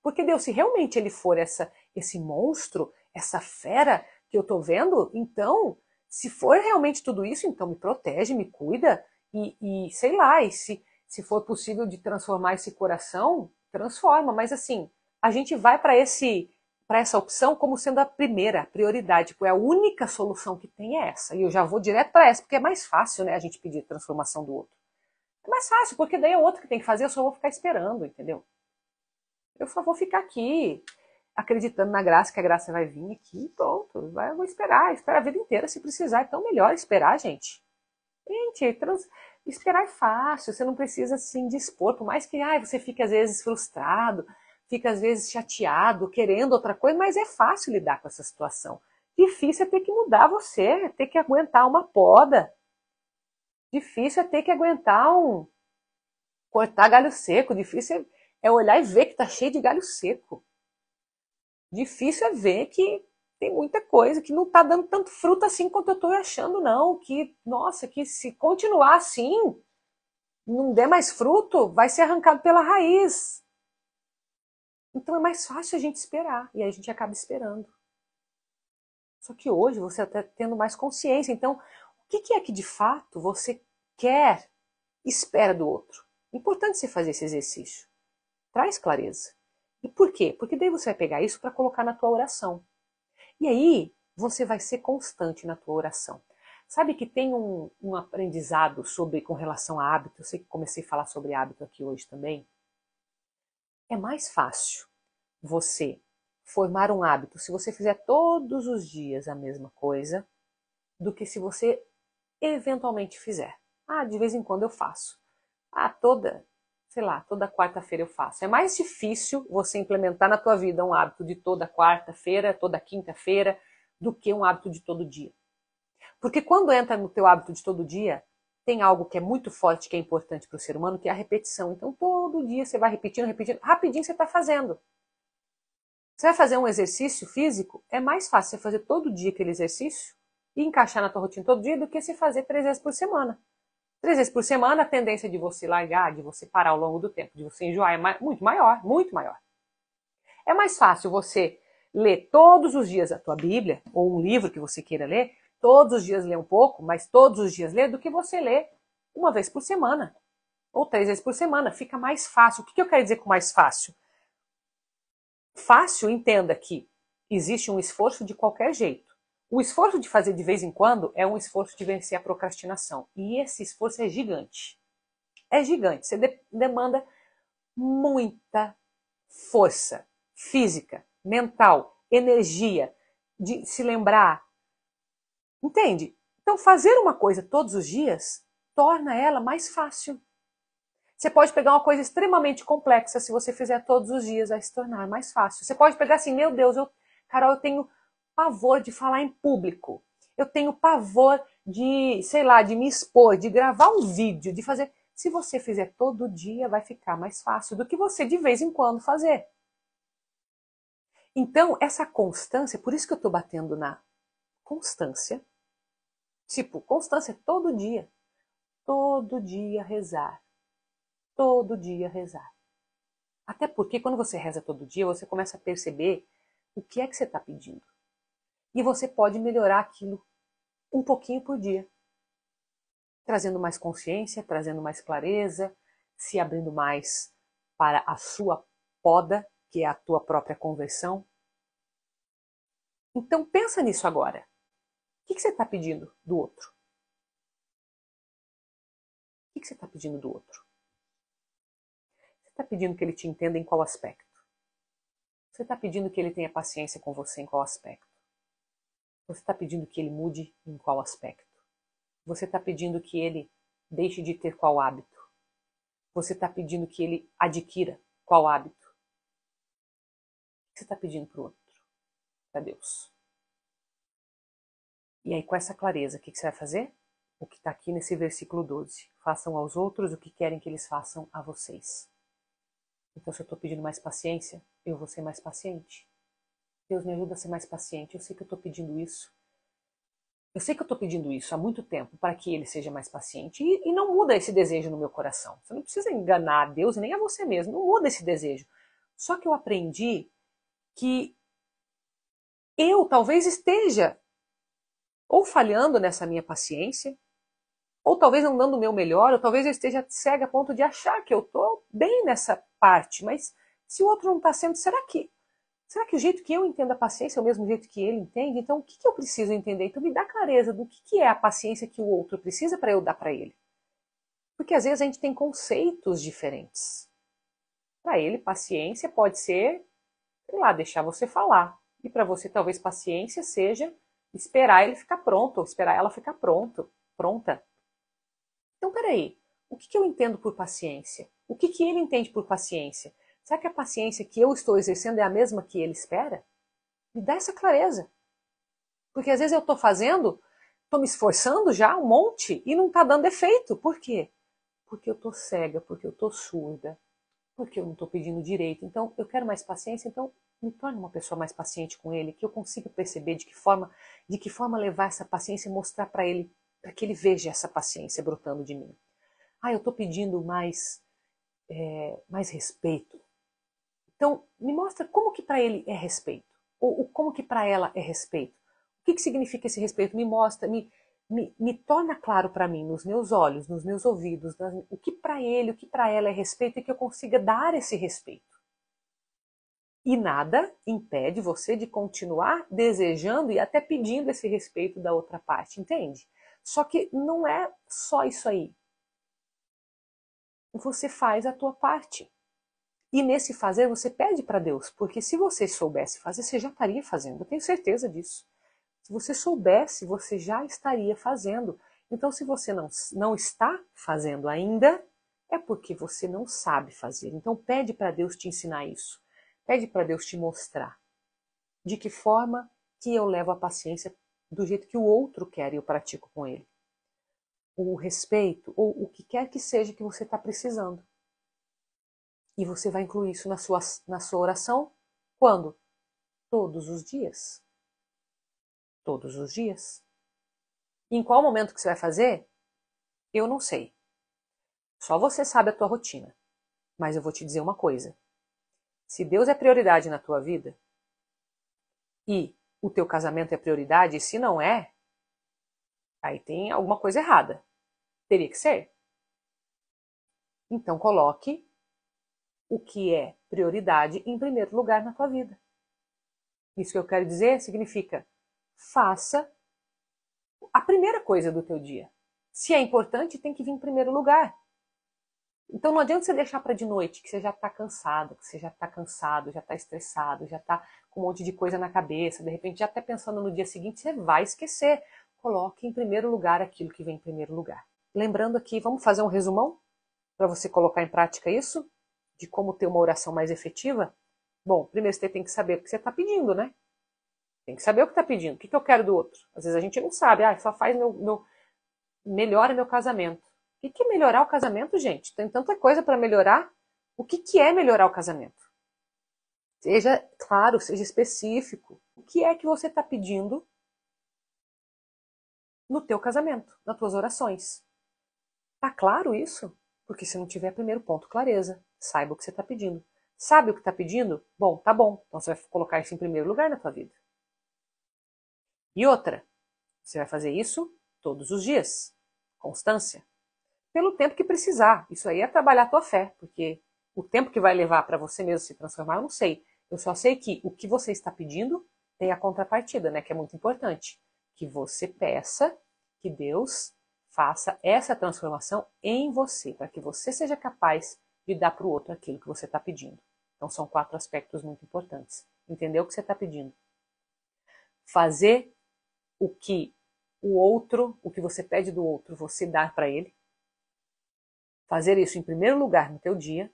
Porque Deus, se realmente ele for esse monstro, essa fera que eu estou vendo, então, se for realmente tudo isso, então me protege, me cuida e sei lá, e se for possível de transformar esse coração, transforma. Mas assim, a gente vai para essa opção como sendo a primeira prioridade. Tipo, é a única solução que tem é essa. E eu já vou direto para essa, porque é mais fácil, né, a gente pedir a transformação do outro. É mais fácil, porque daí é o outro que tem que fazer, eu só vou ficar esperando, entendeu? Eu só vou ficar aqui acreditando na graça, que a graça vai vir aqui, pronto. Eu vou esperar a vida inteira se precisar. Então, melhor esperar, gente. Gente, esperar é fácil, você não precisa se indispor, por mais que você fique às vezes frustrado, fica às vezes chateado, querendo outra coisa, mas é fácil lidar com essa situação. Difícil é ter que mudar você, é ter que aguentar uma poda. Difícil é ter que aguentar cortar galho seco. Difícil é olhar e ver que tá cheio de galho seco. Difícil é ver que tem muita coisa que não tá dando tanto fruto assim quanto eu tô achando, não. Que, nossa, que se continuar assim, não der mais fruto, vai ser arrancado pela raiz. Então é mais fácil a gente esperar, e aí a gente acaba esperando. Só que hoje você está tendo mais consciência. Então, o que é que de fato você quer, espera do outro? Importante você fazer esse exercício. Traz clareza. E por quê? Porque daí você vai pegar isso para colocar na tua oração. E aí você vai ser constante na tua oração. Sabe que tem um aprendizado com relação a hábito, eu sei que comecei a falar sobre hábito aqui hoje também. É mais fácil você formar um hábito se você fizer todos os dias a mesma coisa do que se você eventualmente fizer. De vez em quando eu faço. Toda quarta-feira eu faço. É mais difícil você implementar na tua vida um hábito de toda quarta-feira, toda quinta-feira, do que um hábito de todo dia. Porque quando entra no teu hábito de todo dia, tem algo que é muito forte, que é importante para o ser humano, que é a repetição. Então todo dia você vai repetindo, rapidinho você está fazendo. Você vai fazer um exercício físico, é mais fácil você fazer todo dia aquele exercício e encaixar na tua rotina todo dia do que você fazer 3 vezes por semana. 3 vezes por semana, a tendência de você largar, de você parar ao longo do tempo, de você enjoar é muito maior, muito maior. É mais fácil você ler todos os dias a tua Bíblia, ou um livro que você queira ler, todos os dias ler um pouco, mas todos os dias ler, do que você ler uma vez por semana, ou 3 vezes por semana. Fica mais fácil. O que eu quero dizer com mais fácil? Fácil, entenda que existe um esforço de qualquer jeito. O esforço de fazer de vez em quando é um esforço de vencer a procrastinação. E esse esforço é gigante. É gigante. Você demanda muita força física, mental, energia, de se lembrar. Entende? Então, fazer uma coisa todos os dias torna ela mais fácil. Você pode pegar uma coisa extremamente complexa, se você fizer todos os dias, vai se tornar mais fácil. Você pode pegar assim, meu Deus, Carol, eu tenho pavor de falar em público. Eu tenho pavor de, sei lá, de me expor, de gravar um vídeo, de fazer. Se você fizer todo dia, vai ficar mais fácil do que você de vez em quando fazer. Então, essa constância, por isso que eu estou batendo na constância. Tipo, constância todo dia. Todo dia rezar. Todo dia rezar. Até porque quando você reza todo dia, você começa a perceber o que é que você está pedindo. E você pode melhorar aquilo um pouquinho por dia. Trazendo mais consciência, trazendo mais clareza, se abrindo mais para a sua poda, que é a tua própria conversão. Então pensa nisso agora. que você está pedindo do outro? O que você está pedindo do outro? Você está pedindo que ele te entenda em qual aspecto? Você está pedindo que ele tenha paciência com você em qual aspecto? Você está pedindo que ele mude em qual aspecto? Você está pedindo que ele deixe de ter qual hábito? Você está pedindo que ele adquira qual hábito? O que você está pedindo para o outro? Para Deus. E aí, com essa clareza, o que você vai fazer? O que está aqui nesse versículo 12. Façam aos outros o que querem que eles façam a vocês. Então, se eu estou pedindo mais paciência, eu vou ser mais paciente. Deus me ajuda a ser mais paciente. Eu sei que eu estou pedindo isso. Eu sei que eu estou pedindo isso há muito tempo para que ele seja mais paciente. E não muda esse desejo no meu coração. Você não precisa enganar a Deus e nem a você mesmo. Não muda esse desejo. Só que eu aprendi que eu talvez esteja ou falhando nessa minha paciência, ou talvez não dando o meu melhor, ou talvez eu esteja cega a ponto de achar que eu estou bem nessa parte. Mas se o outro não está sendo, será que o jeito que eu entendo a paciência é o mesmo jeito que ele entende? Então, o que eu preciso entender? Então, me dá clareza do que é a paciência que o outro precisa para eu dar para ele. Porque, às vezes, a gente tem conceitos diferentes. Para ele, paciência pode ser, sei lá, deixar você falar. E para você, talvez, paciência seja esperar ele ficar pronto, ou esperar ela ficar pronta. Então, peraí, o que eu entendo por paciência? O que ele entende por paciência? Será que a paciência que eu estou exercendo é a mesma que ele espera? Me dá essa clareza. Porque às vezes eu estou me esforçando já um monte e não está dando efeito. Por quê? Porque eu estou cega, porque eu estou surda, porque eu não estou pedindo direito. Então eu quero mais paciência, então me torne uma pessoa mais paciente com ele, que eu consiga perceber de que forma levar essa paciência e mostrar para ele, para que ele veja essa paciência brotando de mim. Eu estou pedindo mais respeito. Então, me mostra como que para ele é respeito, ou como que para ela é respeito. O que significa esse respeito? Me mostra, me torna claro para mim, nos meus olhos, nos meus ouvidos, o que para ele, o que para ela é respeito e que eu consiga dar esse respeito. E nada impede você de continuar desejando e até pedindo esse respeito da outra parte, entende? Só que não é só isso aí. Você faz a tua parte. E nesse fazer você pede para Deus, porque se você soubesse fazer, você já estaria fazendo. Eu tenho certeza disso. Se você soubesse, você já estaria fazendo. Então, se você não está fazendo ainda, é porque você não sabe fazer. Então, pede para Deus te ensinar isso. Pede para Deus te mostrar de que forma que eu levo a paciência do jeito que o outro quer e eu pratico com ele. O respeito, ou o que quer que seja que você está precisando. E você vai incluir isso na sua oração quando? Todos os dias. Todos os dias. E em qual momento que você vai fazer? Eu não sei. Só você sabe a tua rotina. Mas eu vou te dizer uma coisa. Se Deus é prioridade na tua vida e o teu casamento é prioridade, e se não é, aí tem alguma coisa errada. Teria que ser. Então coloque o que é prioridade em primeiro lugar na tua vida. Isso que eu quero dizer significa faça a primeira coisa do teu dia. Se é importante, tem que vir em primeiro lugar. Então não adianta você deixar para de noite, que você já está cansado, que você já está cansado, já está estressado, já está com um monte de coisa na cabeça, de repente já até pensando no dia seguinte, você vai esquecer. Coloque em primeiro lugar aquilo que vem em primeiro lugar. Lembrando aqui, vamos fazer um resumão para você colocar em prática isso? De como ter uma oração mais efetiva? Bom, primeiro você tem que saber o que você está pedindo, né? Tem que saber o que está pedindo. O que eu quero do outro? Às vezes a gente não sabe. Só faz melhora meu casamento. O que é melhorar o casamento, gente? Tem tanta coisa para melhorar. O que é melhorar o casamento? Seja claro, seja específico. O que é que você está pedindo no teu casamento, nas tuas orações? Tá claro isso? Porque se não tiver, primeiro ponto, clareza. Saiba o que você está pedindo. Sabe o que está pedindo? Bom, tá bom. Então você vai colocar isso em primeiro lugar na tua vida. E outra, você vai fazer isso todos os dias. Constância. Pelo tempo que precisar. Isso aí é trabalhar a tua fé, porque o tempo que vai levar para você mesmo se transformar, eu não sei. Eu só sei que o que você está pedindo tem a contrapartida, né? Que é muito importante. que você peça que Deus faça essa transformação em você, para que você seja capaz de dar para o outro aquilo que você está pedindo. Então são 4 aspectos muito importantes. Entender o que você está pedindo. Fazer o que o outro, o que você pede do outro, você dar para ele. Fazer isso em primeiro lugar no teu dia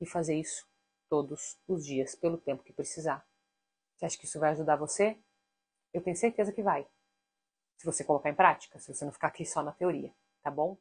e fazer isso todos os dias, pelo tempo que precisar. Você acha que isso vai ajudar você? Eu tenho certeza que vai. Se você colocar em prática, se você não ficar aqui só na teoria, tá bom?